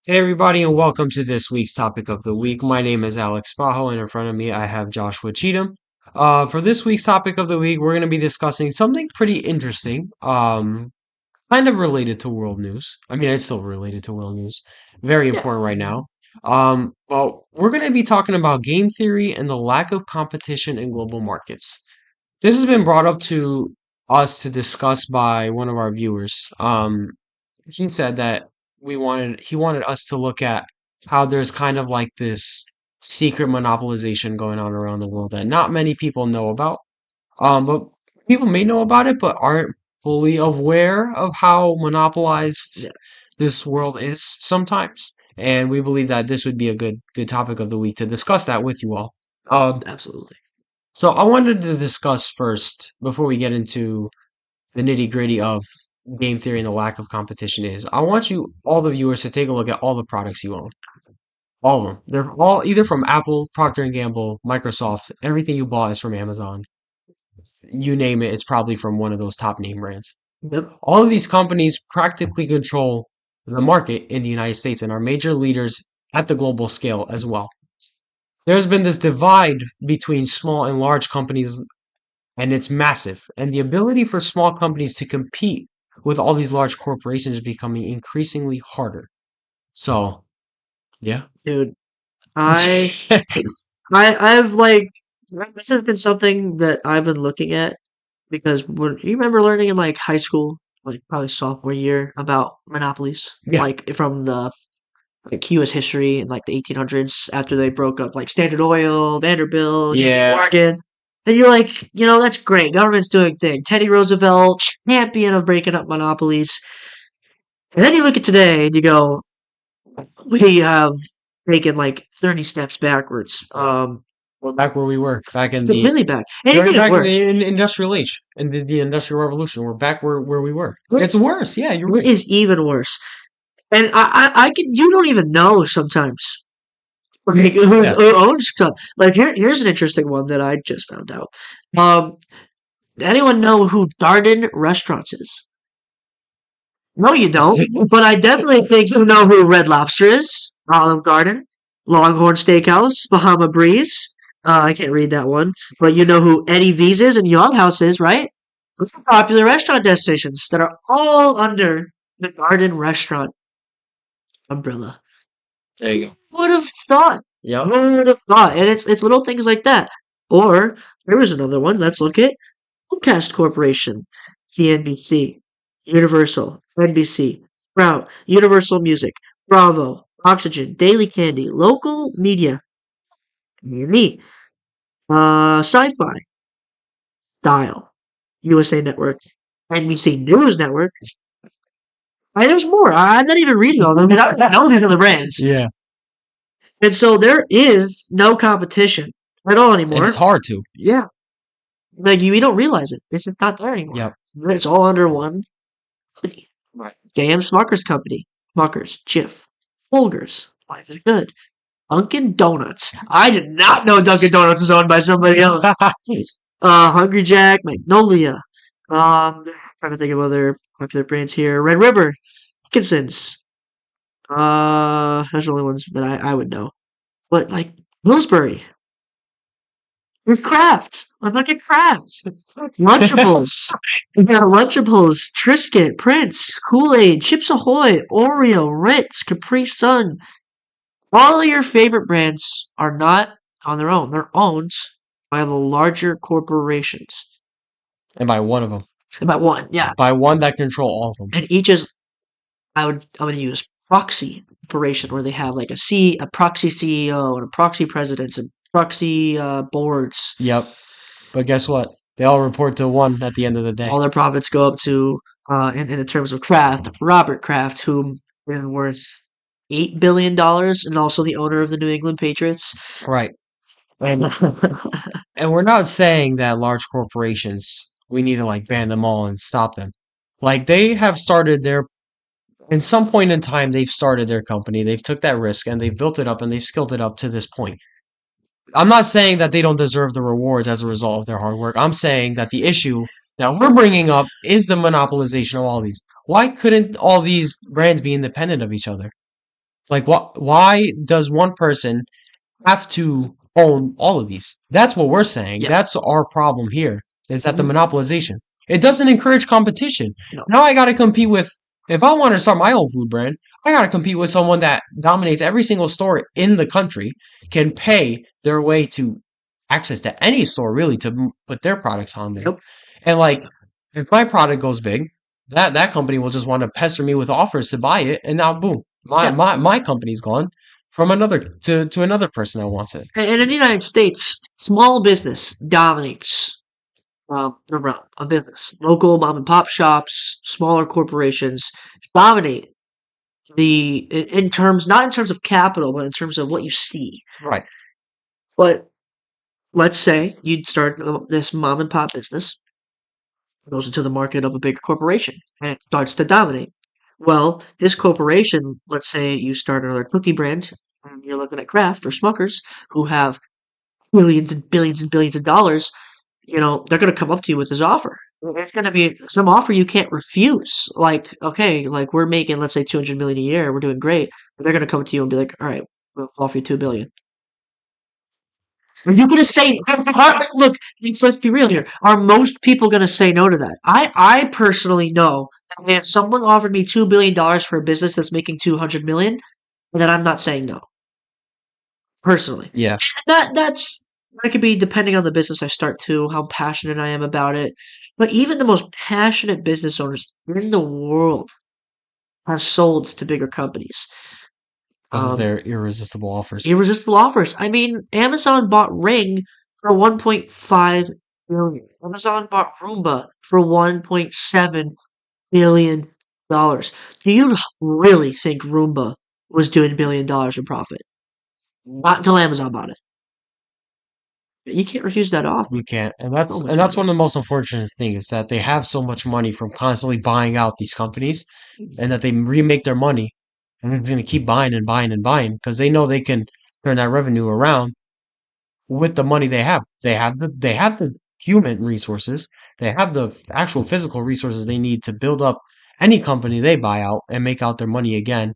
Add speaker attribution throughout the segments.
Speaker 1: Hey everybody, and welcome to this week's topic of the week. My name is Alex Bajo, and in front of me I have Joshua Cheatham. For this week's topic of the week, we're going to be discussing something pretty interesting, kind of related to world news. I mean, it's still related to world news, very
Speaker 2: Yeah,
Speaker 1: important right now. But we're going to be talking about game theory and the lack of competition in global markets. This has been brought up to us to discuss by one of our viewers. He said that he wanted us to look at how there's kind of like this secret monopolization going on around the world that not many people know about. But people may know about it, but aren't fully aware of how monopolized
Speaker 2: yeah,
Speaker 1: this world is sometimes. And we believe that this would be a good topic of the week to discuss that with you all. Um,
Speaker 2: absolutely.
Speaker 1: so I wanted to discuss first, before we get into the nitty gritty of game theory and the lack of competition is, I want you, all the viewers, to take a look at all the products you own. All of them. They're all either from Apple, Procter& and Gamble, Microsoft. Everything you bought is from Amazon. You name it, it's probably from one of those top name brands.
Speaker 2: Yep.
Speaker 1: All of these companies practically control the market in the United States and are major leaders at the global scale as well. There's been this divide between small and large companies, and it's massive. And the ability for small companies to compete with all these large corporations is becoming increasingly harder. So, yeah.
Speaker 2: Dude, I I've like this has been something that I've been looking at because when you remember learning in like high school, like probably sophomore year about monopolies,
Speaker 1: Yeah.
Speaker 2: like from the like US history in like the 1800s after they broke up like Standard Oil, Vanderbilt, JP
Speaker 1: Yeah.
Speaker 2: Morgan. And you're like, that's great. Government's doing thing. Teddy Roosevelt, champion of breaking up monopolies. And then you look at today and you go, we have taken like 30 steps backwards.
Speaker 1: We're back where we were back in the
Speaker 2: Completely back. And it
Speaker 1: we're
Speaker 2: didn't
Speaker 1: back in
Speaker 2: work.
Speaker 1: the industrial age and the industrial revolution. We're back where we were.
Speaker 2: It
Speaker 1: It's worse. Yeah, you're right.
Speaker 2: is even worse. And I can, you don't even know sometimes like,
Speaker 1: Yeah.
Speaker 2: who owns stuff. Like, here's an interesting one that I just found out. Um, anyone know who Darden Restaurants is? No, you don't. But I definitely think you know who Red Lobster is. Olive Garden, Longhorn Steakhouse, Bahama Breeze. I can't read that one, but you know who Eddie V's is and Yard House is, right? Those are popular restaurant destinations that are all under the Garden Restaurant umbrella.
Speaker 1: There you go.
Speaker 2: Would have thought?
Speaker 1: Yep.
Speaker 2: Who would have thought? And it's little things like that. Or there was another one. Let's look at Comcast Corporation, CNBC, Universal, NBC, Sprout, Universal Music, Bravo, Oxygen, Daily Candy, Local Media, me, Sci-Fi, Dial, USA Network, NBC News Network. And there's more. I'm not even reading all of them. I don't know these are the brands.
Speaker 1: Yeah.
Speaker 2: And so there is no competition at all
Speaker 1: And it's
Speaker 2: anymore.
Speaker 1: hard to.
Speaker 2: Yeah. Like you don't realize it. It's just not there anymore.
Speaker 1: Yep.
Speaker 2: It's all under one company.
Speaker 1: Right.
Speaker 2: J.M. Smucker's company. Smucker's, Jif, Folgers, Life is Good, Dunkin' Donuts. I did not know Dunkin' Donuts was owned by somebody else. Hungry Jack, Magnolia. Trying to think of other popular brands here. Red River, Dickinson's. That's the only ones that I would know. But like Pillsbury, there's Kraft. I'm looking at Kraft. Lunchables. We got Lunchables, Triscuit, Prince, Kool-Aid, Chips Ahoy, Oreo, Ritz, Capri Sun. All of your favorite brands are not on their own. They're owned by the larger corporations.
Speaker 1: And by one of them.
Speaker 2: About one, yeah.
Speaker 1: By one that control all of them.
Speaker 2: And each is I'm gonna use proxy corporation where they have like a proxy CEO and a proxy presidents and proxy boards.
Speaker 1: Yep. But guess what? They all report to one at the end of the day.
Speaker 2: All their profits go up to in the terms of Kraft, Robert Kraft, whom is worth $8 billion and also the owner of the New England Patriots.
Speaker 1: Right. And and we're not saying that large corporations, we need to like ban them all and stop them. Like they have started their in some point in time they've started their company, they've took that risk and they've built it up and they've skilled it up to this point. I'm not saying that they don't deserve the rewards as a result of their hard work. I'm saying that the issue that we're bringing up is the monopolization of all these. Why couldn't all these brands be independent of each other? Like, what? Why does one person have to own all of these? That's what we're saying.
Speaker 2: Yeah.
Speaker 1: That's our problem here, is that the
Speaker 2: Mhm.
Speaker 1: monopolization. It doesn't encourage competition.
Speaker 2: No.
Speaker 1: Now I got to compete with, if I want to start my own food brand, I got to compete with someone that dominates every single store in the country, can pay their way to access to any store really to put their products on there.
Speaker 2: Yep.
Speaker 1: And like, if my product goes big, that company will just want to pester me with offers to buy it, and now boom,
Speaker 2: Yeah.
Speaker 1: my company's gone from another to another person that wants it.
Speaker 2: And in the United States, small business dominates the realm of business. Local mom and pop shops, smaller corporations dominate in terms, not in terms of capital, but in terms of what you see.
Speaker 1: Right.
Speaker 2: But let's say you'd start this mom and pop business, goes into the market of a bigger corporation, and it starts to dominate. Well, this corporation, let's say you start another cookie brand, and you're looking at Kraft or Smuckers, who have billions and billions of dollars. They're going to come up to you with this offer. It's going to be some offer you can't refuse. Like, okay, like we're making, let's say, 200 million a year. We're doing great. But they're going to come to you and be like, all right, we'll offer you 2 billion. Are you going to say, look, let's be real here. Are most people going to say no to that? I personally know that if someone offered me $2 billion for a business that's making 200 million, then I'm not saying no, personally.
Speaker 1: Yeah.
Speaker 2: That could be depending on the business I start too, how passionate I am about it. But even the most passionate business owners in the world have sold to bigger companies.
Speaker 1: Of
Speaker 2: Um,
Speaker 1: their irresistible offers.
Speaker 2: Irresistible offers. I mean, Amazon bought Ring for 1.5 billion. Amazon bought Roomba for 1.7 billion dollars. Do you really think Roomba was doing $1 billion in profit? Not until Amazon bought it. You can't refuse that offer.
Speaker 1: You can't, and
Speaker 2: So
Speaker 1: that's
Speaker 2: much
Speaker 1: and that's
Speaker 2: money.
Speaker 1: one of the most unfortunate things is that they have so much money from constantly buying out these companies, and that they remake their money, and they're going to keep buying and buying and buying because they know they can turn that revenue around with the money they have. They have the human resources. They have the actual physical resources they need to build up any company they buy out and make out their money again.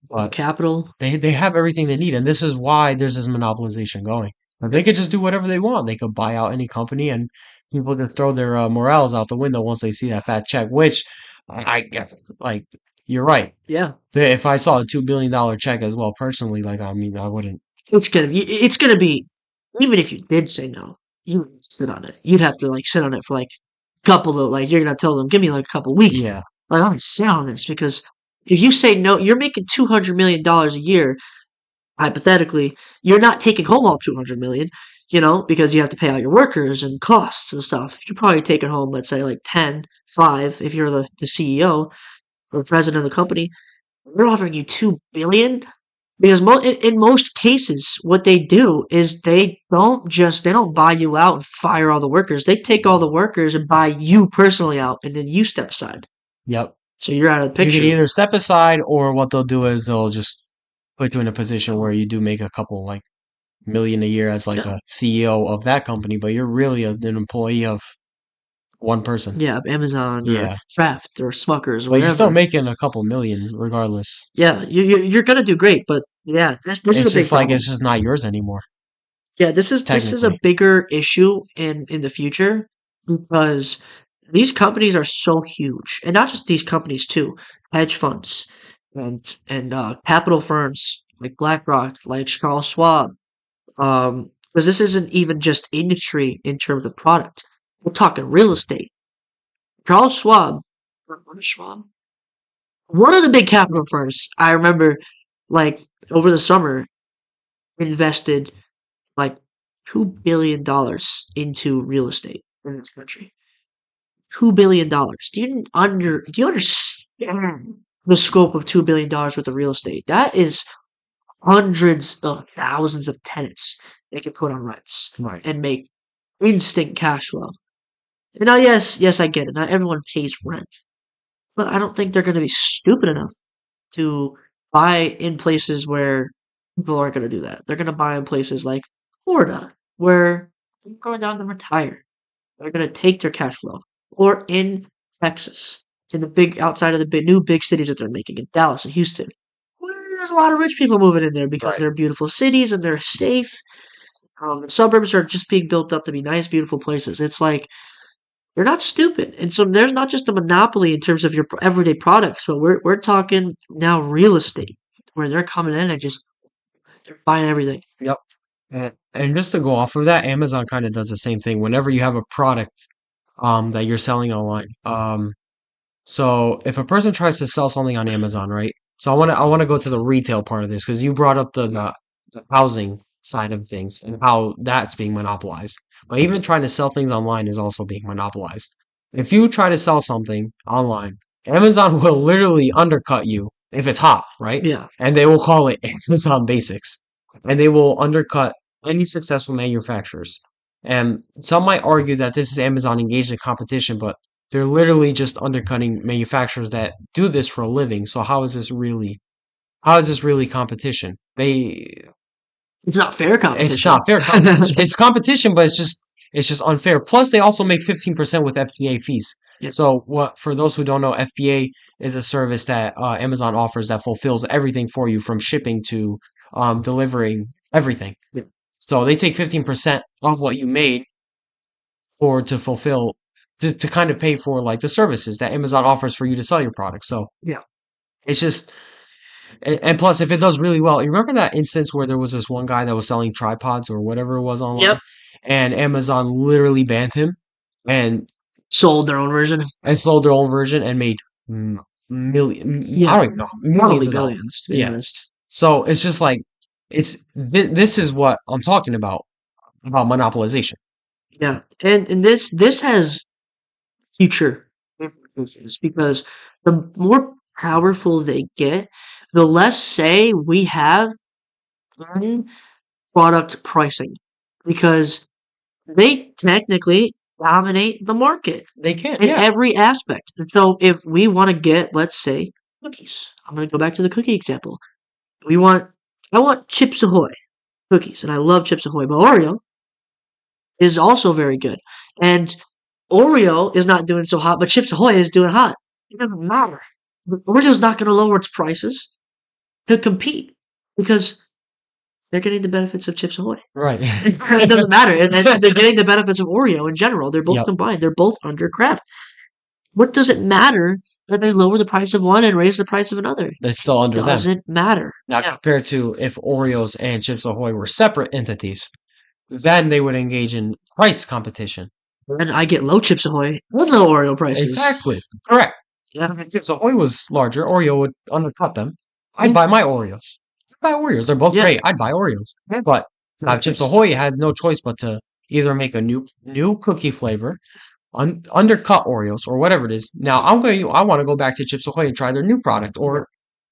Speaker 1: But
Speaker 2: Capital.
Speaker 1: they have everything they need, and this is why there's this monopolization going. Like, they could just do whatever they want. They could buy out any company, and people just throw their morals out the window once they see that fat check. Which I get. Like, you're right.
Speaker 2: Yeah.
Speaker 1: If I saw a $2 billion check as well, personally, like, I mean, I wouldn't.
Speaker 2: It's gonna be even if you did say no, you would sit on it. You'd have to like sit on it for like a couple of like you're gonna tell them, give me like a couple weeks.
Speaker 1: Yeah.
Speaker 2: Like I'm gonna sit on this because if you say no, you're making $200 million a year. Hypothetically, you're not taking home all 200 million, because you have to pay out your workers and costs and stuff. You're probably taking home, let's say, like 10, 5 if you're the CEO or president of the company. They're offering you 2 billion because in most cases, what they do is they don't buy you out and fire all the workers. They take all the workers and buy you personally out, and then you step aside.
Speaker 1: Yep.
Speaker 2: So you're out of the
Speaker 1: You could
Speaker 2: picture.
Speaker 1: either step aside, or what they'll do is they'll just put you in a position where you do make a couple like million a year as like
Speaker 2: Yeah,
Speaker 1: a CEO of that company, but you're really an employee of one person.
Speaker 2: yeah, Amazon or
Speaker 1: Yeah.
Speaker 2: Kraft or Smuckers or
Speaker 1: But you're still
Speaker 2: whatever.
Speaker 1: making a couple million regardless.
Speaker 2: Yeah, you're gonna do great, but yeah, this is a
Speaker 1: It's
Speaker 2: big
Speaker 1: just like
Speaker 2: problem.
Speaker 1: it's just not yours anymore,
Speaker 2: Yeah, this is a
Speaker 1: technically.
Speaker 2: bigger issue in the future because these companies are so huge, and not just these companies too, hedge funds and capital firms like BlackRock, like Charles Schwab. Because this isn't even just industry in terms of product. We're talking real estate. Charles Schwab, what is Schwab? One of the big capital firms I remember, like over the summer, invested like $2 billion into real estate in this country. $2 billion. Do you understand the scope of $2 billion worth of real estate? That is hundreds of thousands of tenants they can put on rents
Speaker 1: Right.
Speaker 2: and make instant cash flow. And now, yes, I get it. Not everyone pays rent, but I don't think they're going to be stupid enough to buy in places where people aren't going to do that. They're going to buy in places like Florida, where they're going down to retire. They're going to take their cash flow, or in Texas, in the big outside of the new big cities that they're making in Dallas and Houston. there's a lot of rich people moving in there because
Speaker 1: Right.
Speaker 2: they're beautiful cities and they're safe. The suburbs are just being built up to be nice, beautiful places. It's like they're not stupid, and so there's not just a monopoly in terms of your everyday products, but we're talking now real estate where they're coming in and just they're buying everything.
Speaker 1: Yep. And just to go off of that, Amazon kind of does the same thing. Whenever you have a product that you're selling online, so if a person tries to sell something on Amazon, right? So I wanna go to the retail part of this because you brought up the housing side of things and how that's being monopolized. But even trying to sell things online is also being monopolized. If you try to sell something online, Amazon will literally undercut you if it's hot, right?
Speaker 2: Yeah,
Speaker 1: And they will call it Amazon Basics, and they will undercut any successful manufacturers. And some might argue that this is Amazon engaged in competition, but they're literally just undercutting manufacturers that do this for a living. So how is this really competition?
Speaker 2: it's not fair
Speaker 1: It's
Speaker 2: competition.
Speaker 1: not fair competition. It's competition, but it's just unfair. Plus they also make 15% with FBA fees.
Speaker 2: Yeah,
Speaker 1: So what for those who don't know, FBA is a service that Amazon offers that fulfills everything for you from shipping to delivering everything.
Speaker 2: yeah,
Speaker 1: So they take 15% of what you made for to fulfill to kind of pay for like the services that Amazon offers for you to sell your product. So
Speaker 2: yeah.
Speaker 1: it's just and plus if it does really well, you remember that instance where there was this one guy that was selling tripods or whatever it was online,
Speaker 2: Yep.
Speaker 1: and Amazon literally banned him and
Speaker 2: Sold their own version.
Speaker 1: sold their own version and made million I
Speaker 2: Yeah,
Speaker 1: don't even know millions
Speaker 2: probably
Speaker 1: of dollars.
Speaker 2: billions to be
Speaker 1: Yeah.
Speaker 2: honest.
Speaker 1: So it's just like this is what I'm talking about monopolization.
Speaker 2: Yeah, and this has future implications because the more powerful they get, the less say we have in product pricing because they technically dominate the market
Speaker 1: They can't.
Speaker 2: in
Speaker 1: Yeah.
Speaker 2: every aspect. And so if we want to get, let's say, cookies, I'm going to go back to the cookie example. We want, I want Chips Ahoy cookies, and I love Chips Ahoy, but Oreo is also very good. And Oreo is not doing so hot, but Chips Ahoy is doing hot. It doesn't matter. Oreo's not going to lower its prices to compete because they're getting the benefits of Chips Ahoy.
Speaker 1: Right.
Speaker 2: It doesn't matter. And they're getting the benefits of Oreo in general. They're both
Speaker 1: Yep.
Speaker 2: combined. They're both under Kraft. What does it matter that they lower the price of one and raise the price of another?
Speaker 1: It's still under them.
Speaker 2: Doesn't matter.
Speaker 1: Now,
Speaker 2: Yeah.
Speaker 1: compared to if Oreos and Chips Ahoy were separate entities, then they would engage in price competition.
Speaker 2: And I get low Chips Ahoy with low Oreo prices.
Speaker 1: Exactly. Correct.
Speaker 2: Yeah.
Speaker 1: If Chips Ahoy was larger, Oreo would undercut them. I'd
Speaker 2: Yeah.
Speaker 1: buy my Oreos. I'd buy Oreos. They're both
Speaker 2: Yeah.
Speaker 1: great. I'd buy Oreos. But now Chips Ahoy has no choice but to either make a new cookie flavor, undercut Oreos, or whatever it is. Now I want to go back to Chips Ahoy and try their new product, or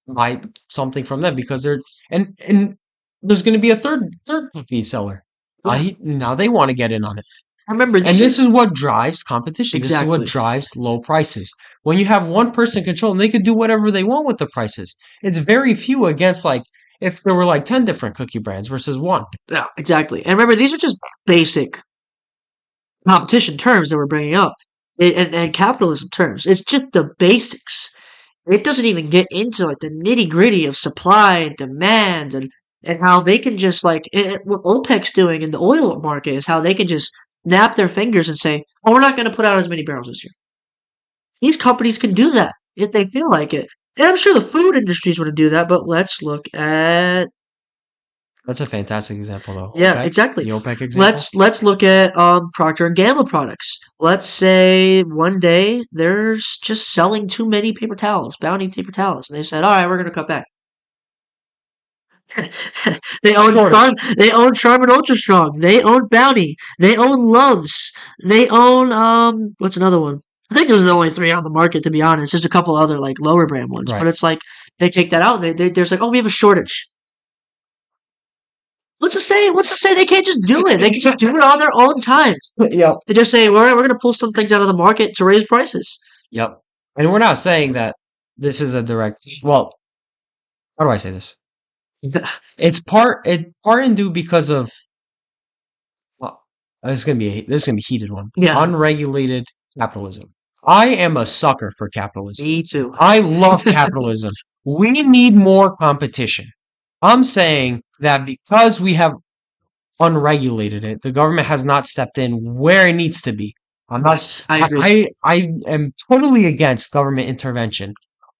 Speaker 1: buy something from them because they're and there's going to be a third cookie seller.
Speaker 2: Yeah.
Speaker 1: Now they want to get in on it.
Speaker 2: Remember,
Speaker 1: And this is what drives competition. This is what
Speaker 2: Exactly.
Speaker 1: drives low prices. When you have one person controlling, they could do whatever they want with the prices. It's very few against like if there were like 10 different cookie brands versus one.
Speaker 2: Yeah, exactly. And remember, these are just basic competition terms that we're bringing up and capitalism terms. It's just the basics. It doesn't even get into like the nitty gritty of supply and demand and how they can just like what OPEC's doing in the oil market is how they can just snap their fingers and say, "Oh, we're not going to put out as many barrels this year." These companies can do that if they feel like it, and I'm sure the food industries want to do that. But let's look at
Speaker 1: That's a fantastic example though.
Speaker 2: yeah,
Speaker 1: OPEC,
Speaker 2: exactly.
Speaker 1: the OPEC example.
Speaker 2: Let's look at Procter and Gamble products. Let's say one day they're just selling too many paper towels, Bounty paper towels, and they said, "All right, we're going to cut back." They own
Speaker 1: Shortage.
Speaker 2: They own Charmin Ultra Strong. They own Bounty. They own Loves. They own what's another one? I think there's only three on the market to be honest. There's a couple other like lower brand ones,
Speaker 1: Right.
Speaker 2: but it's like they take that out. There's like, oh, we have a shortage. Let's just say they can't just do it. They can just do it on their own time.
Speaker 1: Yep.
Speaker 2: They just say we're going to pull some things out of the market to raise prices.
Speaker 1: Yep. And we're not saying that this is a direct. Well, how do I say this? It's part and due because of. Well, this is gonna be a heated one.
Speaker 2: Yeah.
Speaker 1: Unregulated capitalism. I am a sucker for capitalism.
Speaker 2: Me too.
Speaker 1: I love capitalism. We need more competition. I'm saying that because we have unregulated it, the government has not stepped in where it needs to be. I'm not.
Speaker 2: Yes, I agree.
Speaker 1: I am totally against government intervention.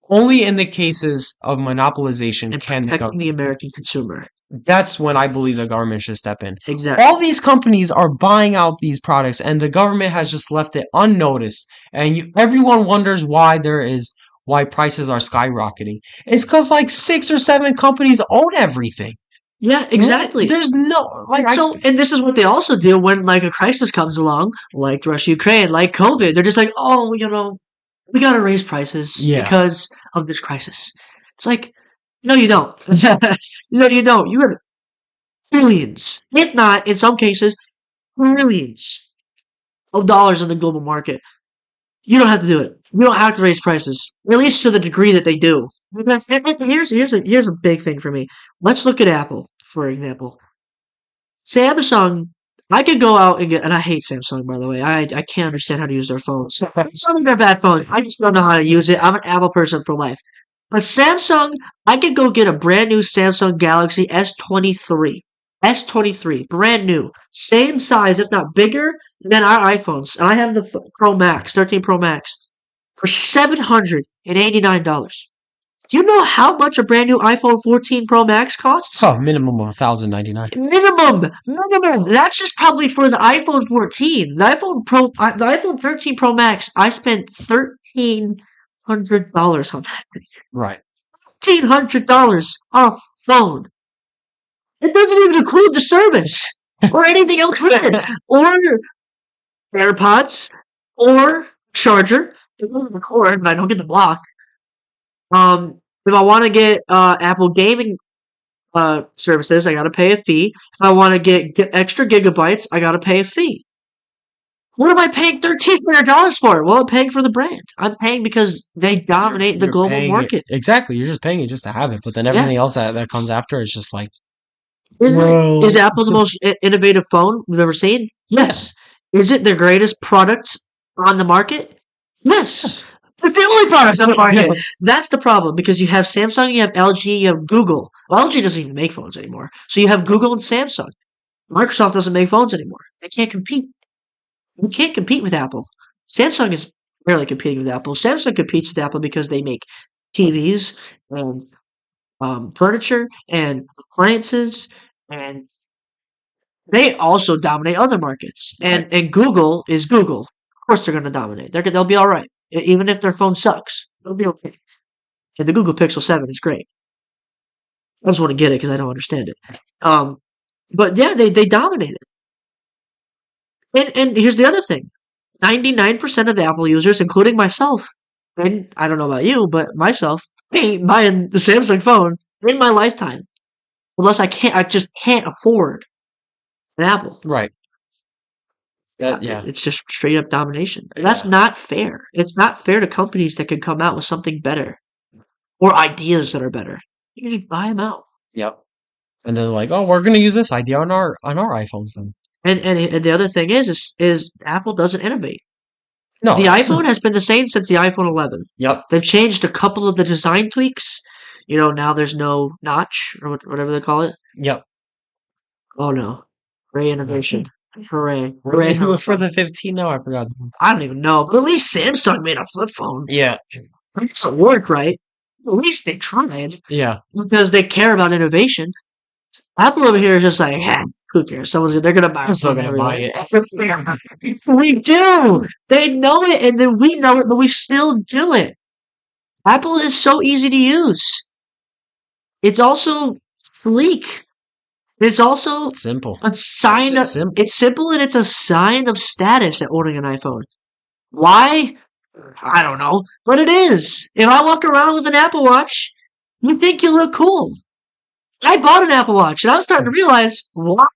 Speaker 1: Only in the cases of monopolization
Speaker 2: And
Speaker 1: can the
Speaker 2: protecting
Speaker 1: government.
Speaker 2: the American consumer.
Speaker 1: That's when I believe the government should step in. All
Speaker 2: Exactly.
Speaker 1: these companies are buying out these products, and the government has just left it unnoticed. And everyone wonders why prices are skyrocketing. It's because like 6 or 7 companies own everything.
Speaker 2: Yeah, exactly.
Speaker 1: There's no like
Speaker 2: And so, and this is what they also do when like a crisis comes along, like Russia, Ukraine, like COVID. They're just like, oh, we gotta raise prices
Speaker 1: yeah.
Speaker 2: because of this crisis. It's like, no, you don't. No, you don't. You have billions, if not, in some cases, trillions of dollars in the global market. You don't have to do it. You don't have to raise prices, at least to the degree that they do. Because here's a big thing for me. Let's look at Apple, for example. Samsung, I could go out and get, and I hate Samsung, by the way. I can't understand how to use their phones. Some of them are bad phones. I just don't know how to use it. I'm an Apple person for life. But Samsung, I could go get a brand new Samsung Galaxy S23. S23, brand new. Same size, if not bigger than our iPhones. And I have the Pro Max, 13 Pro Max, for $789. Do you know how much a brand new iPhone 14 Pro Max costs?
Speaker 1: Oh, minimum of 1,099.
Speaker 2: Minimum. That's just probably for the iPhone 14. The iPhone 13 Pro Max. I spent $1,300 on that.
Speaker 1: Right.
Speaker 2: $1,300 on a phone. It doesn't even include the service or anything else with it, or AirPods, or charger. It doesn't record, but I don't get the block. If I want to get Apple Gaming services, I gotta pay a fee. If I want to get extra gigabytes, I gotta pay a fee. What am I paying $1,300 for? Well, I'm paying for the brand. I'm paying because they dominate the
Speaker 1: You're
Speaker 2: global
Speaker 1: paying it
Speaker 2: market.
Speaker 1: exactly. You're just paying it just to have it, but then
Speaker 2: Yeah,
Speaker 1: everything else that comes after is just like,
Speaker 2: is
Speaker 1: well,
Speaker 2: Apple the most innovative phone we've ever seen? Yes. Is it the greatest product on the market? Yes.
Speaker 1: yes,
Speaker 2: It's the only product on the
Speaker 1: yeah,
Speaker 2: market. That's the problem because you have Samsung, you have LG, you have Google. Well, LG doesn't even make phones anymore. So you have Google and Samsung. Microsoft doesn't make phones anymore. They can't compete. You can't compete with Apple. Samsung is barely competing with Apple. Samsung competes with Apple because they make TVs and furniture and appliances, and they also dominate other markets.
Speaker 1: right,
Speaker 2: And Google is Google. Of course, they're going to dominate. They'll be all right, even if their phone sucks. They'll be okay. And the Google Pixel 7 is great. I just want to get it because I don't understand it. But yeah, they dominate it. And here's the other thing. 99% of Apple users, including myself, and I don't know about you, but myself, ain't buying the Samsung phone in my lifetime. Unless I just can't afford an Apple.
Speaker 1: right. Yeah,
Speaker 2: It's just straight up domination. That's
Speaker 1: yeah,
Speaker 2: not fair. It's not fair to companies that can come out with something better or ideas that are better. You just buy them out.
Speaker 1: yep. And they're like, oh, we're gonna use this idea on our iPhones then.
Speaker 2: And the other thing is Apple doesn't innovate. The
Speaker 1: No,
Speaker 2: iPhone has been the same since the iPhone 11.
Speaker 1: yep,
Speaker 2: They've changed a couple of the design tweaks. Now there's no notch or whatever they call it.
Speaker 1: yep.
Speaker 2: Oh no. Hooray innovation. Hooray.
Speaker 1: What do
Speaker 2: Hooray
Speaker 1: they do it
Speaker 2: for
Speaker 1: for the 15 now? I forgot.
Speaker 2: I don't even know. But at least Samsung made a flip phone.
Speaker 1: Yeah,
Speaker 2: It doesn't work right. At least they tried
Speaker 1: yeah.
Speaker 2: because they care about innovation. Apple over here is just like, who cares? They're gonna buy
Speaker 1: I'm
Speaker 2: our
Speaker 1: still
Speaker 2: phone
Speaker 1: gonna buy
Speaker 2: anyway.
Speaker 1: it.
Speaker 2: We do. They know it, and then we know it, but we still do it. Apple is so easy to use. It's also sleek. It's also
Speaker 1: Simple.
Speaker 2: a sign of.
Speaker 1: Simple.
Speaker 2: It's simple and it's a sign of status at owning an iPhone. Why? I don't know, but it is. If I walk around with an Apple Watch, you think you look cool. I bought an Apple Watch, and I was starting to realize why.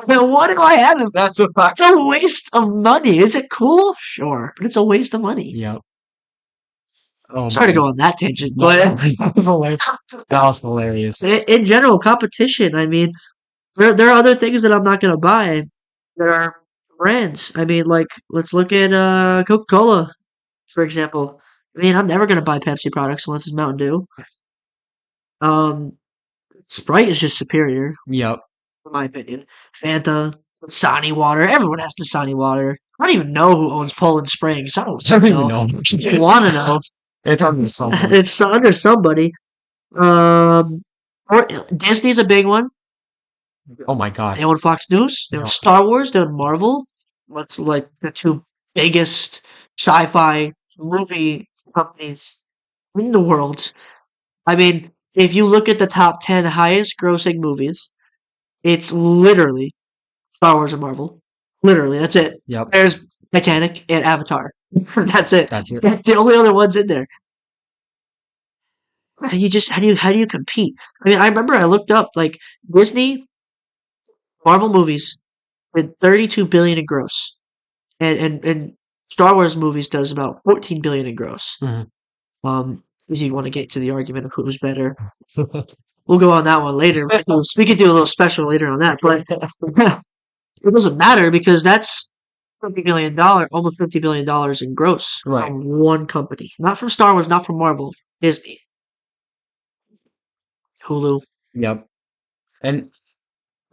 Speaker 2: What do I have?
Speaker 1: That's a fact.
Speaker 2: It's a waste of money. Is it cool? Sure, but it's a waste of money.
Speaker 1: Yep. Oh
Speaker 2: Sorry to
Speaker 1: man.
Speaker 2: go on that tangent,
Speaker 1: No,
Speaker 2: but
Speaker 1: that was hilarious. That was hilarious.
Speaker 2: in general, competition. I mean, there are other things that I'm not gonna buy. There are brands. I mean, like let's look at Coca-Cola, for example. I mean, I'm never gonna buy Pepsi products unless it's Mountain Dew. Um, Sprite is just superior,
Speaker 1: Yep.
Speaker 2: in my opinion. Fanta, Dasani water. Everyone has Dasani water. I don't even know who owns Poland Springs. I don't
Speaker 1: I don't even
Speaker 2: know.
Speaker 1: know.
Speaker 2: I want to know.
Speaker 1: It's under someone.
Speaker 2: It's under somebody. Um, or Disney's a big one.
Speaker 1: Oh my God.
Speaker 2: They own Fox News. They own
Speaker 1: No.
Speaker 2: Star Wars. They own Marvel. What's like the two biggest sci-fi movie companies in the world. I mean, if you look at the top 10 highest grossing movies, it's literally Star Wars and Marvel. Literally, that's it.
Speaker 1: Yep.
Speaker 2: There's Titanic and Avatar. That's it.
Speaker 1: That's it.
Speaker 2: That's the only other ones in there. How do you compete? I mean, I remember I looked up like Disney Marvel movies did 32 billion in gross, and Star Wars movies does about 14 billion in gross.
Speaker 1: Mhm.
Speaker 2: If you want to get to the argument of who's better, we'll go on that one later. We could do a little special later on that, but it doesn't matter because that's $50 billion, almost $50 billion in gross
Speaker 1: Right.
Speaker 2: from one company, not from Star Wars, not from Marvel, Disney, Hulu.
Speaker 1: Yep. And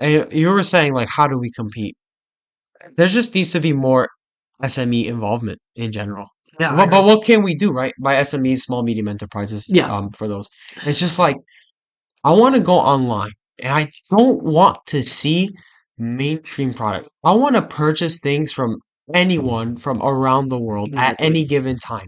Speaker 1: you were saying like, how do we compete? There just needs to be more SME involvement in general.
Speaker 2: Yeah, I
Speaker 1: But
Speaker 2: agree.
Speaker 1: what can we do, right? By SMEs, small medium enterprises,
Speaker 2: Yeah,
Speaker 1: for those. It's just like I want to go online and I don't want to see mainstream products. I want to purchase things from anyone from around the world at any
Speaker 2: exactly.
Speaker 1: given time.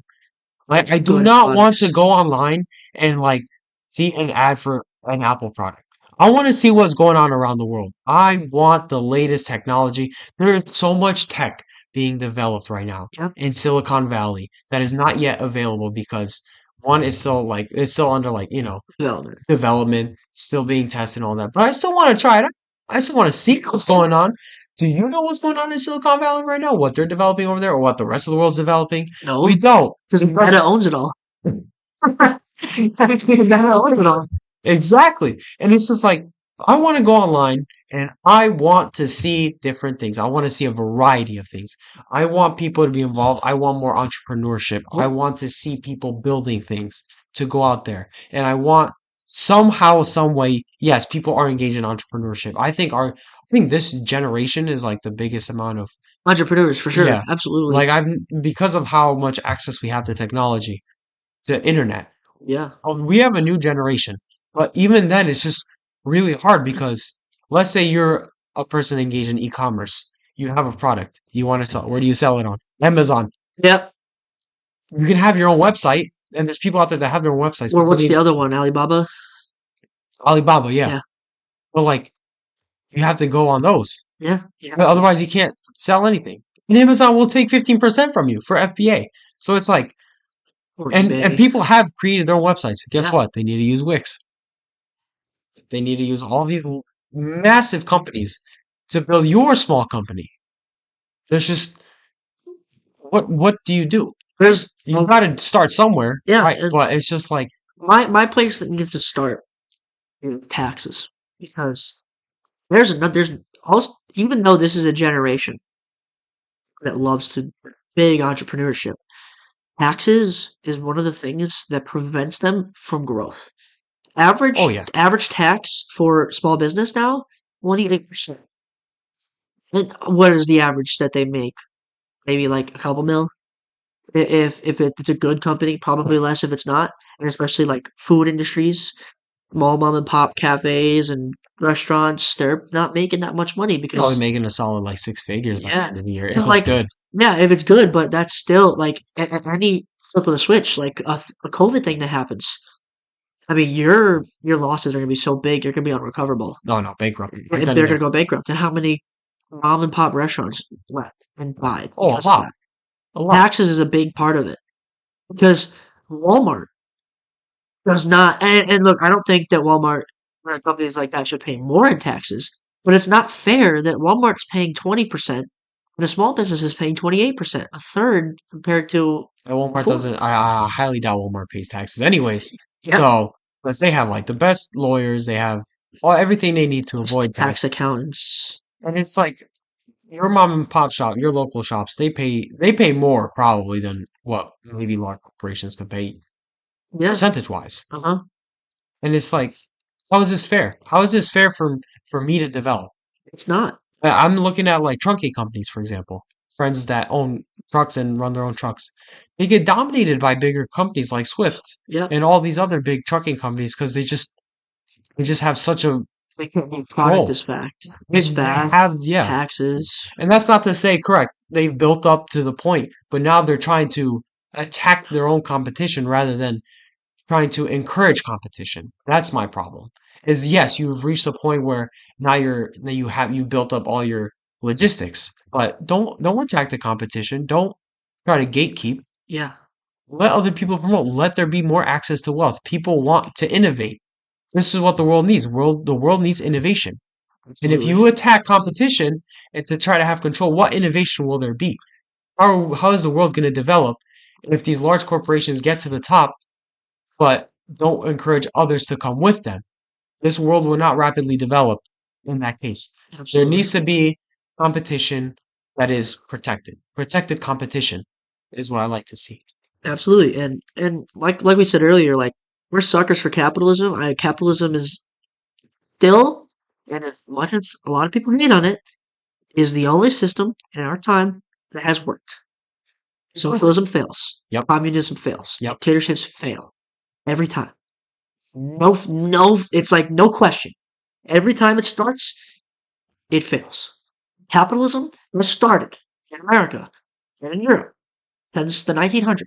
Speaker 1: Like,
Speaker 2: It's
Speaker 1: I do
Speaker 2: good
Speaker 1: not want to
Speaker 2: products.
Speaker 1: go online and like see an ad for an Apple product. I want to see what's going on around the world. I want the latest technology. There is so much tech being developed right now
Speaker 2: Yep,
Speaker 1: in Silicon Valley that is not yet available because one is still like it's still under like,
Speaker 2: development.
Speaker 1: development, still being tested and all that. But I still want to try it out. I still want to see what's going on. Do you know what's going on in Silicon Valley right now? What they're developing over there, or what the rest of the world's developing? We
Speaker 2: No,
Speaker 1: don't.
Speaker 2: because Meta owns it all. Meta owns it all.
Speaker 1: Exactly. And it's just like, I want to go online and I want to see different things. I want to see a variety of things. I want people to be involved. I want more entrepreneurship. I
Speaker 2: Yep,
Speaker 1: want to see people building things to go out there. And I want somehow, some way, yes, people are engaged in entrepreneurship. I think this generation is like the biggest amount of,
Speaker 2: entrepreneurs for sure,
Speaker 1: yeah,
Speaker 2: absolutely.
Speaker 1: like because of how much access we have to technology, the internet.
Speaker 2: Yeah,
Speaker 1: We have a new generation, but even then, it's just really hard because let's say you're a person engaged in e-commerce. You have a product you want to sell. Where do you sell it on? Amazon.
Speaker 2: yep.
Speaker 1: You can have your own website, and there's people out there that have their own websites,
Speaker 2: Or
Speaker 1: but they
Speaker 2: what's the
Speaker 1: need
Speaker 2: other one? Alibaba.
Speaker 1: Alibaba, yeah.
Speaker 2: Yeah,
Speaker 1: But like, you have to go on those.
Speaker 2: yeah, yeah.
Speaker 1: But otherwise, you can't sell anything. And Amazon will take 15% from you for FBA. So it's like,
Speaker 2: Or
Speaker 1: and
Speaker 2: eBay.
Speaker 1: people have created their own websites. Guess
Speaker 2: Yeah,
Speaker 1: what? They need to use Wix. They need to use all these massive companies to build your small company. There's just what do you do?
Speaker 2: there's
Speaker 1: You got to start somewhere,
Speaker 2: yeah,
Speaker 1: right?
Speaker 2: and
Speaker 1: But it's just like,
Speaker 2: my place that needs to start is taxes because there's also even though this is a generation that loves to big entrepreneurship, taxes is one of the things that prevents them from growth.
Speaker 1: oh
Speaker 2: Average
Speaker 1: yeah,
Speaker 2: average tax for small business now, 28%. And what is the average that they make? Maybe like a couple mil. If it's a good company, probably less if it's not. And especially like food industries, small mom and pop cafes and restaurants, they're not making that much money
Speaker 1: probably
Speaker 2: because
Speaker 1: making a solid like six figures by the
Speaker 2: yeah,
Speaker 1: end of the year if
Speaker 2: but
Speaker 1: it's
Speaker 2: like
Speaker 1: good.
Speaker 2: yeah, if it's good, but that's still like any flip of the switch, like a COVID thing that happens. I mean, your losses are gonna be so big, you're gonna be unrecoverable.
Speaker 1: No, no, bankrupt. Right
Speaker 2: And
Speaker 1: then and
Speaker 2: they're gonna
Speaker 1: there.
Speaker 2: go bankrupt. And how many mom and pop restaurants left and died
Speaker 1: Oh, a
Speaker 2: because of
Speaker 1: lot,
Speaker 2: that?
Speaker 1: a lot.
Speaker 2: Taxes is a big part of it because Walmart does not. And look, I don't think that Walmart or companies like that should pay more in taxes, but it's not fair that Walmart's paying 20% and a small business is paying 28%, a third compared to
Speaker 1: And Walmart
Speaker 2: before.
Speaker 1: doesn't. I highly doubt Walmart pays taxes, anyways.
Speaker 2: Yep,
Speaker 1: So, because they have like the best lawyers, they have everything they need to
Speaker 2: just
Speaker 1: avoid
Speaker 2: tax
Speaker 1: tax.
Speaker 2: accountants.
Speaker 1: And it's like your mom and pop shop, your local shops, they pay more probably than what maybe large corporations could pay
Speaker 2: Yeah,
Speaker 1: percentage wise.
Speaker 2: uh huh.
Speaker 1: And it's like, how is this fair? How is this fair for me to develop?
Speaker 2: It's not.
Speaker 1: I'm looking at like trunking companies, for example, friends that own trucks and run their own trucks. They get dominated by bigger companies like Swift
Speaker 2: Yep.
Speaker 1: and all these other big trucking companies because they just have such a
Speaker 2: They can't move product
Speaker 1: control.
Speaker 2: as fact.
Speaker 1: They,
Speaker 2: As
Speaker 1: they
Speaker 2: fast,
Speaker 1: have, yeah.
Speaker 2: taxes.
Speaker 1: And that's not to say correct. They've built up to the point, but now they're trying to attack their own competition rather than trying to encourage competition. That's my problem. Is yes, you've reached a point where now you built up all your logistics, but don't attack the competition. Don't try to gatekeep.
Speaker 2: Yeah,
Speaker 1: Let other people promote. Let there be more access to wealth. People want to innovate. This is what the world needs. The world needs innovation. And if
Speaker 2: absolutely.
Speaker 1: you attack competition and to try to have control, what innovation will there be? How is the world going to develop if these large corporations get to the top but don't encourage others to come with them? This world will not rapidly develop in that case. There
Speaker 2: Absolutely.
Speaker 1: needs to be competition that is protected. Protected competition is what I like to see.
Speaker 2: Absolutely. And like we said earlier, like we're suckers for capitalism. Capitalism is still, and as much as a lot of people hate on it, is the only system in our time that has worked. Socialism fails.
Speaker 1: Yep.
Speaker 2: Communism fails.
Speaker 1: Yep.
Speaker 2: Dictatorships fail every time. No, it's like no question. Every time it starts, it fails. Capitalism was started in America and in Europe since the 1900s.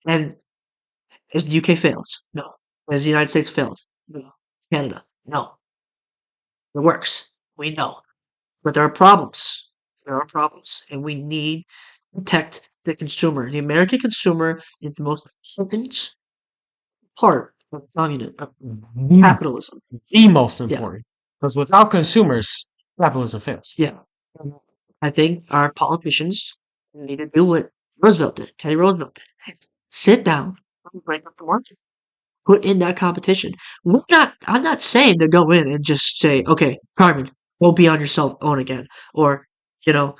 Speaker 2: And has the UK failed? No. Has the United States failed? No. Canada? No. It works. We know. But there are problems. There are problems. And we need to protect the consumer. The American consumer is the most important part of communism, of
Speaker 1: The,
Speaker 2: capitalism.
Speaker 1: the most
Speaker 2: Yeah.
Speaker 1: important. Because without consumers, capitalism fails.
Speaker 2: Yeah. I think our politicians need to do what Roosevelt did, Teddy Roosevelt did. Sit down and break up the market. Put in that competition. I'm not saying to go in and just say, okay, Carmen, go be on your own again. Or, you know,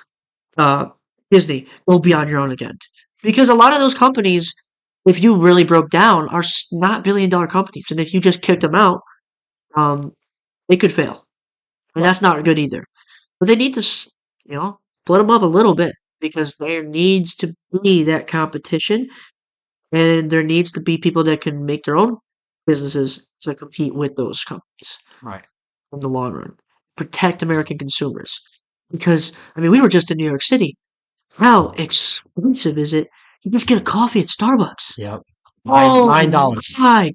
Speaker 2: uh, Disney, go be on your own again. Because a lot of those companies, if you really broke down, are not billion-dollar companies. And if you just kicked them out, um, they could fail. And
Speaker 1: Right.
Speaker 2: that's not good either. But they need to, split them up a little bit because there needs to be that competition and there needs to be people that can make their own businesses to compete with those companies
Speaker 1: Right.
Speaker 2: in the long run. Protect American consumers. Because, I mean, we were just in New York City. How expensive is it to just get a coffee at Starbucks?
Speaker 1: Yep. Nine
Speaker 2: Oh
Speaker 1: dollars.
Speaker 2: my God.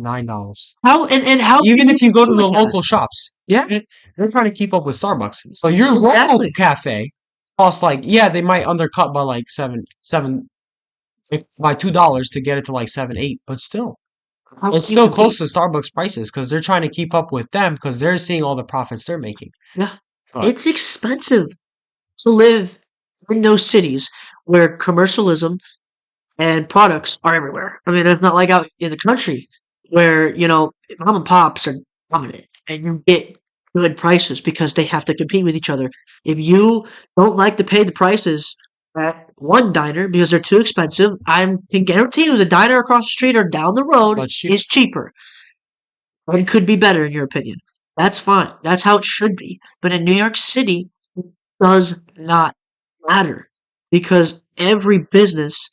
Speaker 1: $9.
Speaker 2: How and how can
Speaker 1: Even
Speaker 2: you
Speaker 1: if you go to
Speaker 2: afford
Speaker 1: the
Speaker 2: that?
Speaker 1: local shops,
Speaker 2: Yeah,
Speaker 1: they're trying to keep up with Starbucks. So your local
Speaker 2: exactly.
Speaker 1: cafe costs like, yeah, they might undercut by like seven by $2 to get it to like 7, 8, but still,
Speaker 2: How
Speaker 1: it's
Speaker 2: can you
Speaker 1: still close
Speaker 2: compete?
Speaker 1: to Starbucks prices because they're trying to keep up with them because they're seeing all the profits they're making.
Speaker 2: Yeah.
Speaker 1: But
Speaker 2: It's expensive to live in those cities where commercialism and products are everywhere. I mean, it's not like out in the country where, mom and pops are dominant and you get good prices because they have to compete with each other. If you don't like to pay the prices at one diner because they're too expensive, I can guarantee you the diner across the street or down the road
Speaker 1: but she,
Speaker 2: is cheaper and could be better in your opinion. That's fine. That's how it should be. But in New York City, it does not matter because every business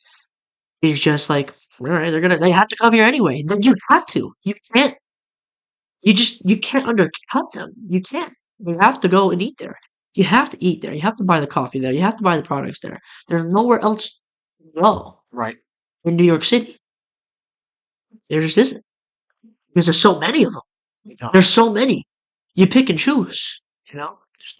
Speaker 2: is just like, all right, they have to come here anyway. Then you have to. You can't undercut them. You can't. You have to go and eat there. You have to eat there. You have to buy the coffee there. You have to buy the products there. There's nowhere else to go
Speaker 1: right.
Speaker 2: in New York City. There just isn't because there's so many of them.
Speaker 1: Yeah.
Speaker 2: There's so many. You pick and choose. There's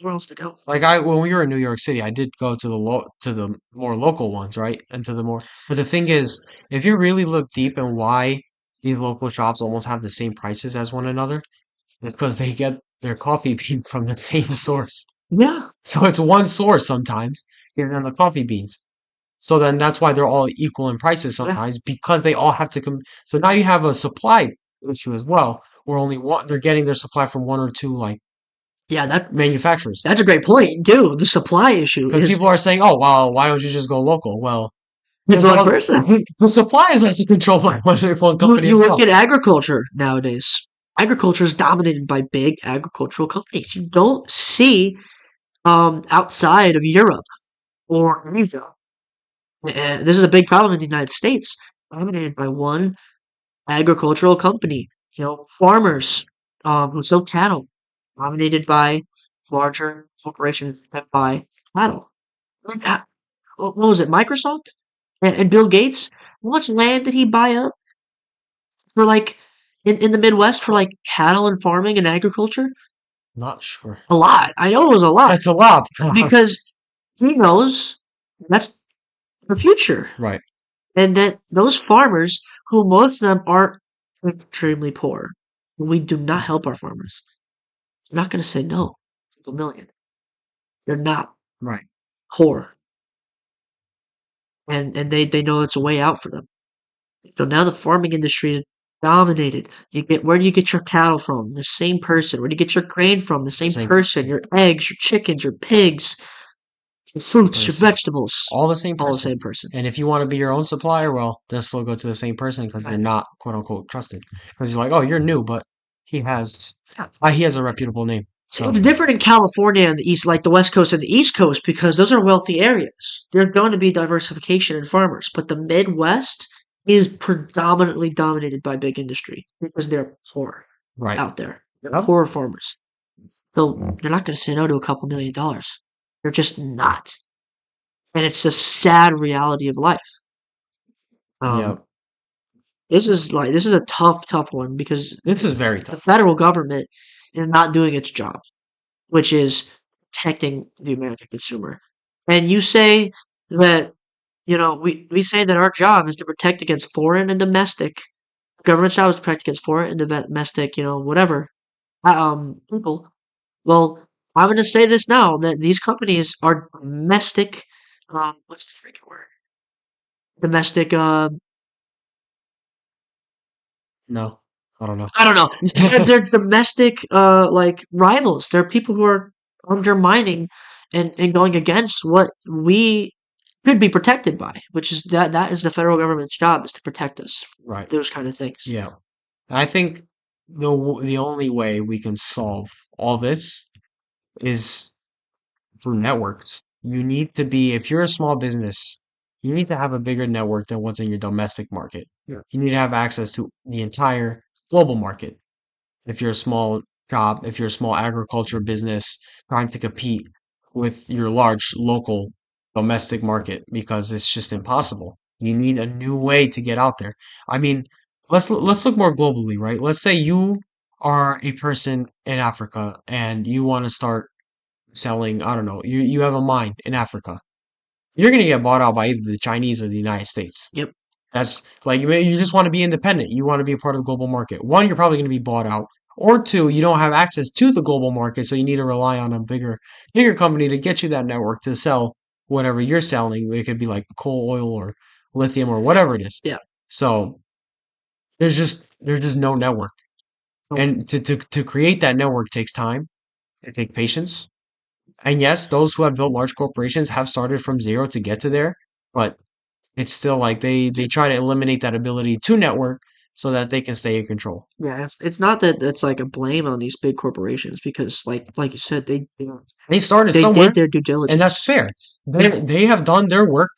Speaker 2: nowhere else to go.
Speaker 1: Like when we were in New York City, I did go to the more local ones, right? And to the more, but the thing is, if you really look deep in why these local shops almost have the same prices as one another, it's because they get their coffee bean from the same source.
Speaker 2: Yeah,
Speaker 1: So it's one source sometimes giving them the coffee beans. So then that's why they're all equal in prices
Speaker 2: yeah,
Speaker 1: sometimes because they all have to come. So now you have a supply issue as well, where only one they're getting their supply from one or two like
Speaker 2: yeah.
Speaker 1: manufacturers.
Speaker 2: That's a great point, too. The supply issue
Speaker 1: Because
Speaker 2: is
Speaker 1: people are saying, "Oh, well, why don't you just go local?" Well,
Speaker 2: It's
Speaker 1: It's
Speaker 2: one
Speaker 1: all
Speaker 2: person.
Speaker 1: the supply is also controlled by one
Speaker 2: You
Speaker 1: company
Speaker 2: you
Speaker 1: as
Speaker 2: look
Speaker 1: well.
Speaker 2: at agriculture nowadays. Agriculture is dominated by big agricultural companies. You don't see outside of Europe or Asia. And this is a big problem in the United States, dominated by one agricultural company. Farmers who sell cattle, dominated by larger corporations that buy cattle. Like, what was it, Microsoft? And Bill Gates? How much land did he buy up for like in the Midwest for like cattle and farming and agriculture?
Speaker 1: Not sure.
Speaker 2: A lot. I know it was a lot
Speaker 1: That's a lot.
Speaker 2: because he knows that's the future.
Speaker 1: Right.
Speaker 2: And that those farmers, who most of them are extremely poor, we do not help our farmers. They're not going to say no to a million. They're not
Speaker 1: Right.
Speaker 2: poor, and they know it's a way out for them. So now the farming industry is dominated. Where do you get your cattle from? The same person. Where do you get your grain from? The
Speaker 1: The
Speaker 2: same
Speaker 1: same
Speaker 2: person.
Speaker 1: person.
Speaker 2: Your eggs, your chickens, your pigs, your fruits, your
Speaker 1: Person.
Speaker 2: vegetables,
Speaker 1: All the same
Speaker 2: all the
Speaker 1: person.
Speaker 2: same person.
Speaker 1: And if you want to be your own supplier, well, they'll still go to the same person because you're
Speaker 2: Right.
Speaker 1: not quote unquote trusted. Because you're like, oh, you're new, but he has
Speaker 2: Yeah.
Speaker 1: he has a reputable name. So
Speaker 2: It's different in California and the East, like the West Coast and the East Coast, because those are wealthy areas. There's going to be diversification in farmers, but the Midwest is predominantly dominated by big industry because they're poor
Speaker 1: right.
Speaker 2: out there. They're
Speaker 1: Yep.
Speaker 2: poor farmers. So they're not going to say no to a couple $1 million. They're just not. And it's a sad reality of life. Um,
Speaker 1: Yep.
Speaker 2: this is a tough one because
Speaker 1: This is very
Speaker 2: the
Speaker 1: tough.
Speaker 2: federal government is not doing its job, which is protecting the American consumer. And you say that, we say that our job is to protect against foreign and domestic. Government's job is to protect against foreign and domestic, whatever, people. Well, I'm going to say this now that these companies are domestic. What's the freaking word? Domestic.
Speaker 1: No, I don't know.
Speaker 2: I don't know. They're domestic, like rivals. They're people who are undermining and going against what we could be protected by, which is that is the federal government's job, is to protect us from
Speaker 1: Right.
Speaker 2: those kind of things.
Speaker 1: Yeah. I think the only way we can solve all this is through networks. You need to be, if you're a small business, you need to have a bigger network than what's in your domestic market.
Speaker 2: Yeah.
Speaker 1: You need to have access to the entire global market. If you're a small job, if you're a small agriculture business trying to compete with your large local domestic market, because it's just impossible. You need a new way to get out there. I mean, let's look more globally, right? Let's say you are a person in Africa and you want to start selling, I don't know, you have a mine in Africa. You're going to get bought out by either the Chinese or the United States.
Speaker 2: Yep.
Speaker 1: That's like you just want to be independent. You want to be a part of the global market. One, you're probably going to be bought out. Or two, you don't have access to the global market, so you need to rely on a bigger company to get you that network to sell whatever you're selling. It could be like coal, oil, or lithium, or whatever it is.
Speaker 2: Yeah.
Speaker 1: So there's just no network.
Speaker 2: So,
Speaker 1: And to create that network takes time. It takes patience. And yes, those who have built large corporations have started from zero to get to there, but it's still like they try to eliminate that ability to network so that they can stay in control.
Speaker 2: yeah, it's not that it's like a blame on these big corporations because, like you said,
Speaker 1: They started
Speaker 2: they
Speaker 1: somewhere,
Speaker 2: did their due
Speaker 1: and that's
Speaker 2: diligence.
Speaker 1: fair. They have done their work,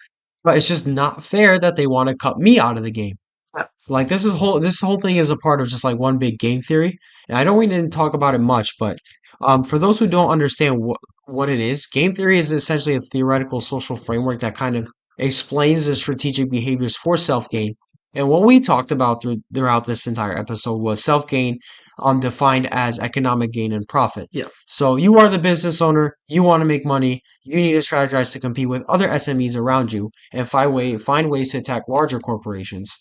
Speaker 1: but it's just not fair that they want to cut me out of the game.
Speaker 2: Yeah.
Speaker 1: Like this whole thing is a part of just like one big game theory, and I know we didn't talk about it much, but for those who don't understand what it is, game theory is essentially a theoretical social framework that kind of explains the strategic behaviors for self gain. And what we talked about throughout this entire episode was self gain, defined as economic gain and profit.
Speaker 2: Yeah.
Speaker 1: So you are the business owner, you want to make money, you need to strategize to compete with other SMEs around you and find ways to attack larger corporations.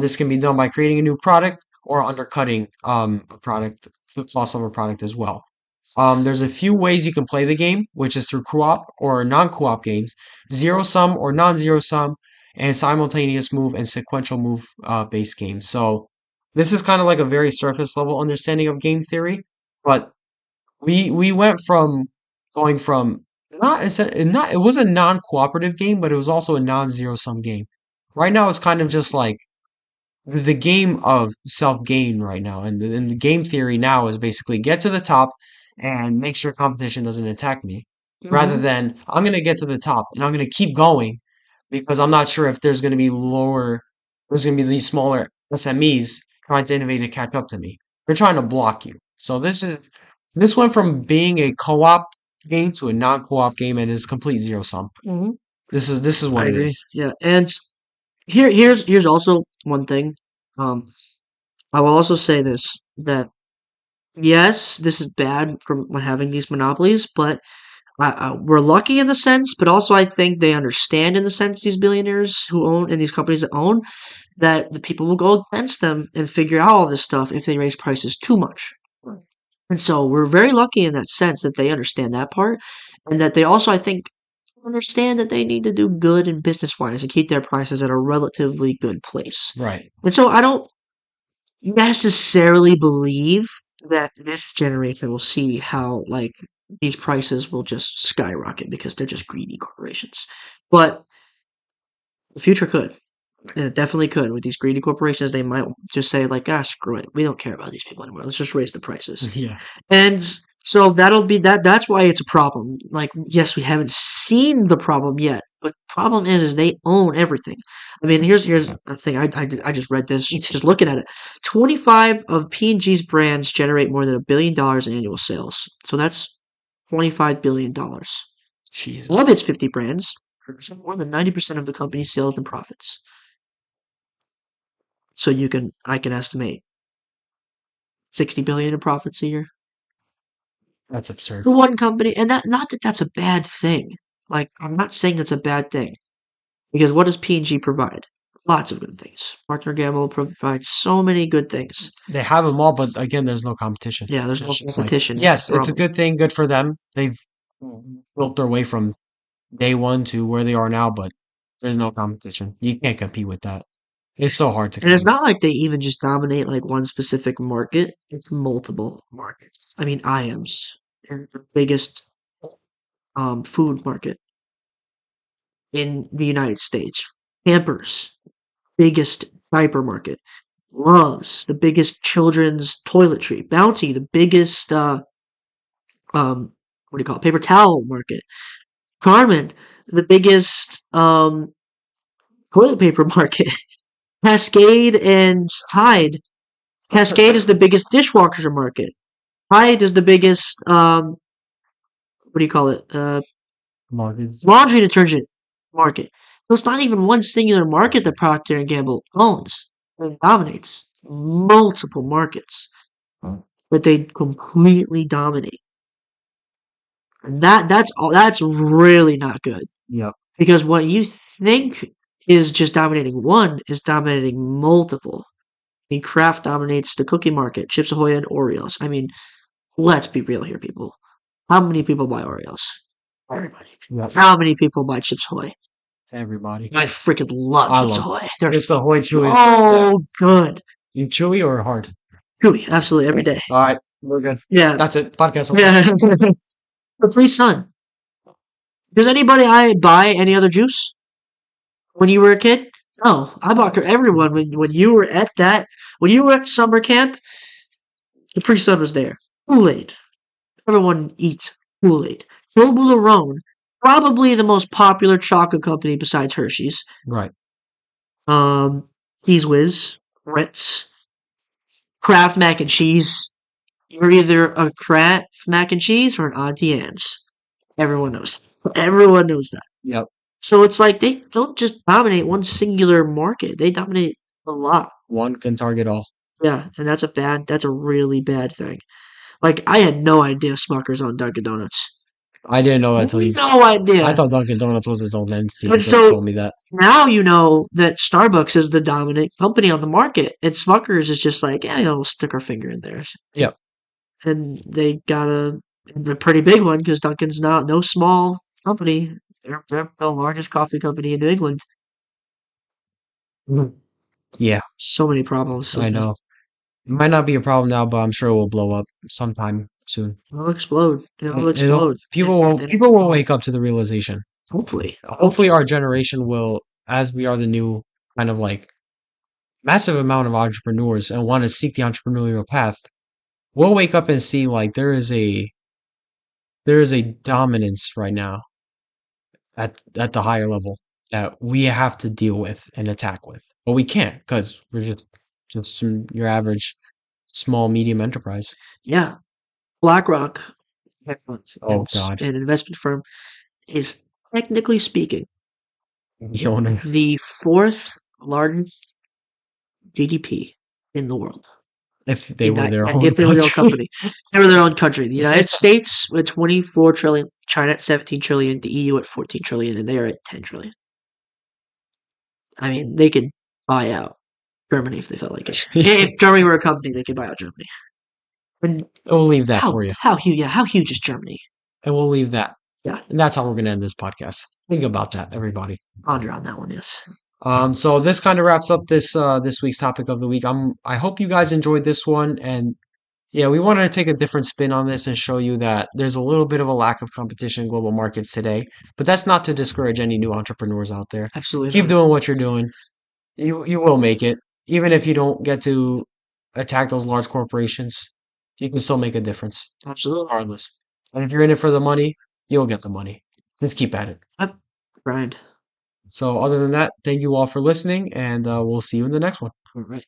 Speaker 1: This can be done by creating a new product or undercutting a product, the cost of a product as well. There's a few ways you can play the game, which is through co-op or non-co-op games, zero sum or non-zero sum, and simultaneous move and sequential move based games. So this is kind of like a very surface level understanding of game theory, but we went from going from not it was a non-cooperative game, but it was also a non-zero sum game. Right now, it's kind of just like the game of self gain right now, and the game theory now is basically get to the top and make sure competition doesn't attack me, rather
Speaker 2: Hmm.
Speaker 1: than I'm gonna get to the top and I'm gonna keep going because I'm not sure if there's gonna be these smaller SMEs trying to innovate to catch up to me. They're trying to block you. So this went from being a co-op game to a non-co-op game and is complete zero sum.
Speaker 2: Hmm.
Speaker 1: This is
Speaker 2: I
Speaker 1: what it
Speaker 2: agree.
Speaker 1: is.
Speaker 2: Yeah, and here's also one thing. Um, I will also say this that yes, this is bad from having these monopolies, but we're lucky in the sense, but also I think they understand in the sense these billionaires who own and these companies that own that the people will go against them and figure out all this stuff if they raise prices too much. And so we're very lucky in that sense that they understand that part, and that they also, I think, understand that they need to do good in business wise and keep their prices at a relatively good place.
Speaker 1: Right.
Speaker 2: And so I don't necessarily believe that this generation will see how like these prices will just skyrocket because they're just greedy corporations. But the future could. It definitely could. With these greedy corporations, they might just say like, "Gosh, screw it. We don't care about these people anymore. Let's just raise the prices."
Speaker 1: Yeah.
Speaker 2: And so that'll be that. That's why it's a problem. Like, yes, we haven't seen the problem yet, but the problem is they own everything. I mean, here's a thing. I just read this. Just looking at it, 25 of P&G's brands generate more than $1 billion in annual sales. So that's $25 billion. One of
Speaker 1: Jesus.
Speaker 2: its 50 brands represent more than 90% of the company's sales and profits. So I can estimate 60 billion in profits a year.
Speaker 1: That's absurd.
Speaker 2: For one company, and that not that that's a bad thing. Like I'm not saying that's a bad thing because what does P&G provide? Lots of good things. Procter& Gamble provides so many good things.
Speaker 1: They have them all, but again, there's no competition.
Speaker 2: Yeah, there's no
Speaker 1: It's just like,
Speaker 2: competition. It's the
Speaker 1: yes, it's a
Speaker 2: problem.
Speaker 1: good thing, good for them. They've built their way from day one to where they are now, but there's no competition. You can't compete with that. It's so hard to
Speaker 2: And it's
Speaker 1: compete.
Speaker 2: not like they even just dominate like one specific market. It's multiple markets. I mean, IAMS, they're the biggest food market in the United States. Pampers, biggest diaper market. Loves, the biggest children's toiletry. Bounty, the biggest what do you call it? Paper towel market. Carmen, the biggest toilet paper market. Cascade and Tide. Cascade is the biggest dishwasher market. Tide is the biggest what do you call it?
Speaker 1: Markets.
Speaker 2: Laundry detergent market. So it's not even one singular market that Procter and Gamble owns and dominates. Multiple markets that they completely dominate. And that's really not good.
Speaker 1: Yep.
Speaker 2: Because what you think is just dominating one is dominating multiple. I mean, Kraft dominates the cookie market, Chips Ahoy and Oreos. I mean, let's be real here, people. How many people buy Oreos? Everybody.
Speaker 1: Yep.
Speaker 2: How many people buy Chips Ahoy?
Speaker 1: Everybody.
Speaker 2: I freaking love
Speaker 1: I
Speaker 2: Chips
Speaker 1: love
Speaker 2: Ahoy. They're
Speaker 1: it's the Hoy Chewy.
Speaker 2: so good.
Speaker 1: You chewy or hard?
Speaker 2: Chewy, absolutely every day.
Speaker 1: All right, we're good.
Speaker 2: Yeah,
Speaker 1: That's it. Podcast over.
Speaker 2: yeah. Capri Sun. Does anybody buy any other juice when you were a kid? No, I bought everyone when you were at when you were at summer camp. Capri Sun was there. Kool-Aid. Everyone eats Kool-Aid. Toblerone, probably the most popular chocolate company besides Hershey's.
Speaker 1: Right.
Speaker 2: Cheese Whiz, Ritz, Kraft mac and cheese. You're either a Kraft mac and cheese or an Auntie Anne's. Everyone knows. Everyone knows that.
Speaker 1: Yep.
Speaker 2: So it's like they don't just dominate one singular market. They dominate a lot.
Speaker 1: One can target all.
Speaker 2: Yeah, and that's a really bad thing. Like I had no idea Smucker's on Dunkin' Donuts.
Speaker 1: I didn't know that until you.
Speaker 2: No
Speaker 1: I
Speaker 2: idea.
Speaker 1: thought Dunkin' Donuts was its own entity
Speaker 2: And
Speaker 1: until you
Speaker 2: so
Speaker 1: told me that.
Speaker 2: now you know that Starbucks is the dominant company on the market, and Smucker's is just like, yeah, we'll stick our finger in there.
Speaker 1: Yep.
Speaker 2: And they got a pretty big one because Dunkin's not no small company. They're the largest coffee company in New England.
Speaker 1: Yeah,
Speaker 2: So many problems
Speaker 1: I
Speaker 2: with it.
Speaker 1: know. It might not be a problem now, but I'm sure it will blow up sometime soon.
Speaker 2: It'll explode. It'll explode.
Speaker 1: People will wake up to the realization.
Speaker 2: Hopefully.
Speaker 1: Hopefully, our generation will, as we are the new kind of like massive amount of entrepreneurs and want to seek the entrepreneurial path, we'll wake up and see like there is a dominance right now at the higher level that we have to deal with and attack with. But we can't because we're your average small medium enterprise.
Speaker 2: Yeah, BlackRock, hedge fund,
Speaker 1: Oh God,
Speaker 2: an investment firm, is technically speaking
Speaker 1: the owner.
Speaker 2: the fourth largest GDP in the world.
Speaker 1: If they were their own
Speaker 2: If they were their own
Speaker 1: country.
Speaker 2: company, if they were their own country. The United States with 24 trillion, China at 17 trillion, the EU at 14 trillion, and they are at 10 trillion. I mean, they could buy out Germany if they felt like it. If Germany were a company, they could buy out Germany. And
Speaker 1: We'll leave that for you.
Speaker 2: how huge is Germany?
Speaker 1: And we'll leave that.
Speaker 2: Yeah,
Speaker 1: And that's how we're going to end this podcast. Think about that, everybody.
Speaker 2: ponder on that one. Yes,
Speaker 1: So this kind of wraps up this week's topic of the week. I hope you guys enjoyed this one, and yeah, we wanted to take a different spin on this and show you that there's a little bit of a lack of competition in global markets today, but that's not to discourage any new entrepreneurs out there.
Speaker 2: absolutely
Speaker 1: Keep
Speaker 2: not.
Speaker 1: doing what you're doing. You will make it, even if you don't get to attack those large corporations. You can still make a difference,
Speaker 2: Absolutely.
Speaker 1: regardless. And if you're in it for the money, you'll get the money. Just keep at it.
Speaker 2: Yep. Grind.
Speaker 1: So, other than that, thank you all for listening, and we'll see you in the next one.
Speaker 2: All right.